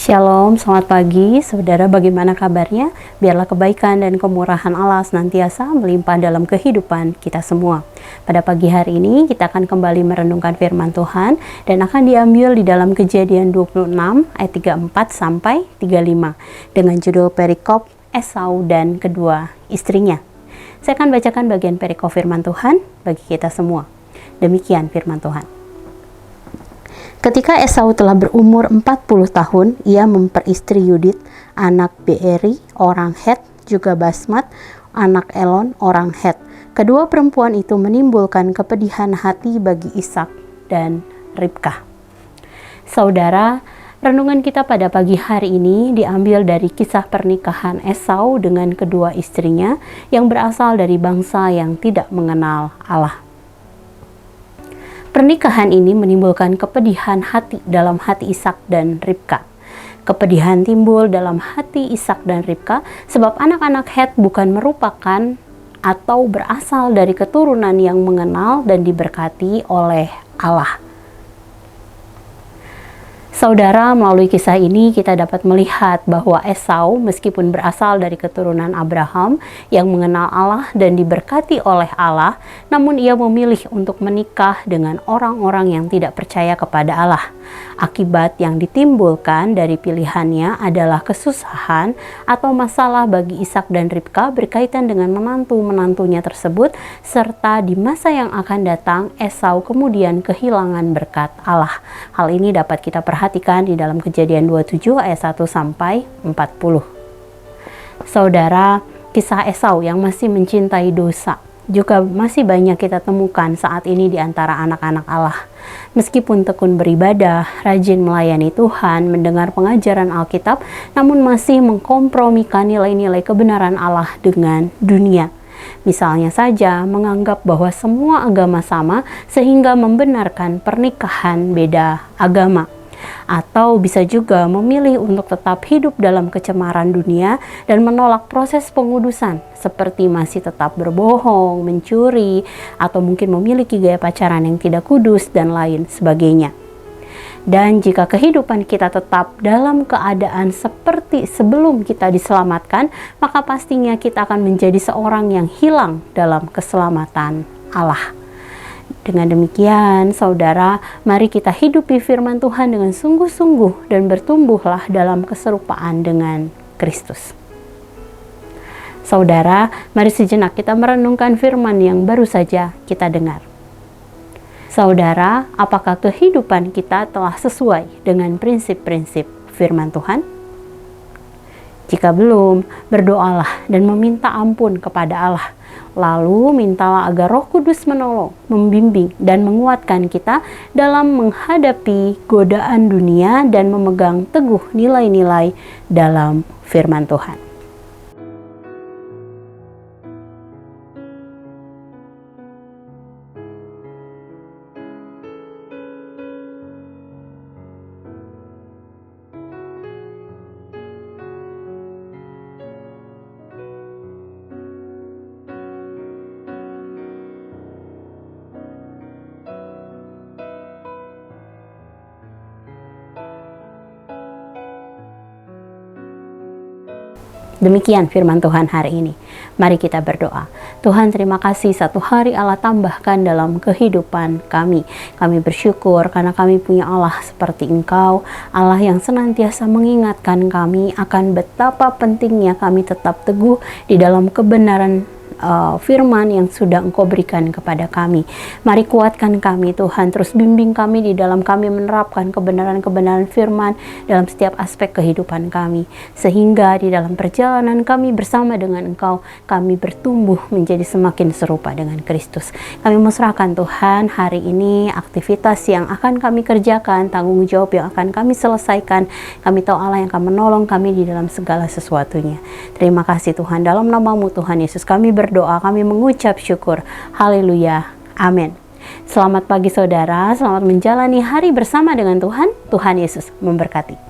Shalom, selamat pagi saudara, bagaimana kabarnya? Biarlah kebaikan dan kemurahan Allah senantiasa melimpah dalam kehidupan kita semua. Pada pagi hari ini kita akan kembali merenungkan firman Tuhan dan akan diambil di dalam Kejadian 26 ayat 34 sampai 35 dengan judul perikop Esau dan kedua istrinya. Saya akan bacakan bagian perikop firman Tuhan bagi kita semua. Demikian firman Tuhan. Ketika Esau telah berumur 40 tahun, ia memperistri Yudit, anak Beeri, orang Het, juga Basmat, anak Elon, orang Het. Kedua perempuan itu menimbulkan kepedihan hati bagi Ishak dan Ribkah. Saudara, renungan kita pada pagi hari ini diambil dari kisah pernikahan Esau dengan kedua istrinya yang berasal dari bangsa yang tidak mengenal Allah. Pernikahan ini menimbulkan kepedihan hati dalam hati Ishak dan Ribkah. Kepedihan timbul dalam hati Ishak dan Ribkah sebab anak-anak Het bukan merupakan atau berasal dari keturunan yang mengenal dan diberkati oleh Allah. Saudara, melalui kisah ini kita dapat melihat bahwa Esau meskipun berasal dari keturunan Abraham yang mengenal Allah dan diberkati oleh Allah, namun ia memilih untuk menikah dengan orang-orang yang tidak percaya kepada Allah. Akibat yang ditimbulkan dari pilihannya adalah kesusahan atau masalah bagi Ishak dan Ribkah berkaitan dengan menantu-menantunya tersebut, serta di masa yang akan datang Esau kemudian kehilangan berkat Allah. Hal ini dapat kita perhatikan di dalam Kejadian 27 ayat 1 sampai 40. Saudara, kisah Esau yang masih mencintai dosa juga masih banyak kita temukan saat ini di antara anak-anak Allah. Meskipun tekun beribadah, rajin melayani Tuhan, mendengar pengajaran Alkitab, namun masih mengkompromikan nilai-nilai kebenaran Allah dengan dunia. Misalnya saja menganggap bahwa semua agama sama sehingga membenarkan pernikahan beda agama. Atau bisa juga memilih untuk tetap hidup dalam kecemaran dunia dan menolak proses pengudusan seperti masih tetap berbohong, mencuri, atau mungkin memiliki gaya pacaran yang tidak kudus dan lain sebagainya. Dan jika kehidupan kita tetap dalam keadaan seperti sebelum kita diselamatkan, maka pastinya kita akan menjadi seorang yang hilang dalam keselamatan Allah. Dengan demikian, saudara, mari kita hidupi firman Tuhan dengan sungguh-sungguh dan bertumbuhlah dalam keserupaan dengan Kristus. Saudara, mari sejenak kita merenungkan firman yang baru saja kita dengar. Saudara, apakah kehidupan kita telah sesuai dengan prinsip-prinsip firman Tuhan? Jika belum, berdoalah dan meminta ampun kepada Allah. Lalu mintalah agar Roh Kudus menolong, membimbing, dan menguatkan kita dalam menghadapi godaan dunia dan memegang teguh nilai-nilai dalam firman Tuhan. Demikian firman Tuhan hari ini. Mari kita berdoa. Tuhan, terima kasih satu hari Allah tambahkan dalam kehidupan kami. Kami bersyukur karena kami punya Allah seperti Engkau, Allah yang senantiasa mengingatkan kami akan betapa pentingnya kami tetap teguh di dalam kebenaran firman yang sudah Engkau berikan kepada kami. Mari kuatkan kami Tuhan, terus bimbing kami di dalam kami menerapkan kebenaran-kebenaran firman dalam setiap aspek kehidupan kami, sehingga di dalam perjalanan kami bersama dengan Engkau, kami bertumbuh menjadi semakin serupa dengan Kristus. Kami menyerahkan Tuhan hari ini aktivitas yang akan kami kerjakan, tanggung jawab yang akan kami selesaikan. Kami tahu Allah yang akan menolong kami di dalam segala sesuatunya. Terima kasih Tuhan, dalam nama-Mu Tuhan Yesus kami berdoa, kami mengucap syukur. Haleluya. Amin. Selamat pagi saudara, selamat menjalani hari bersama dengan Tuhan. Tuhan Yesus memberkati.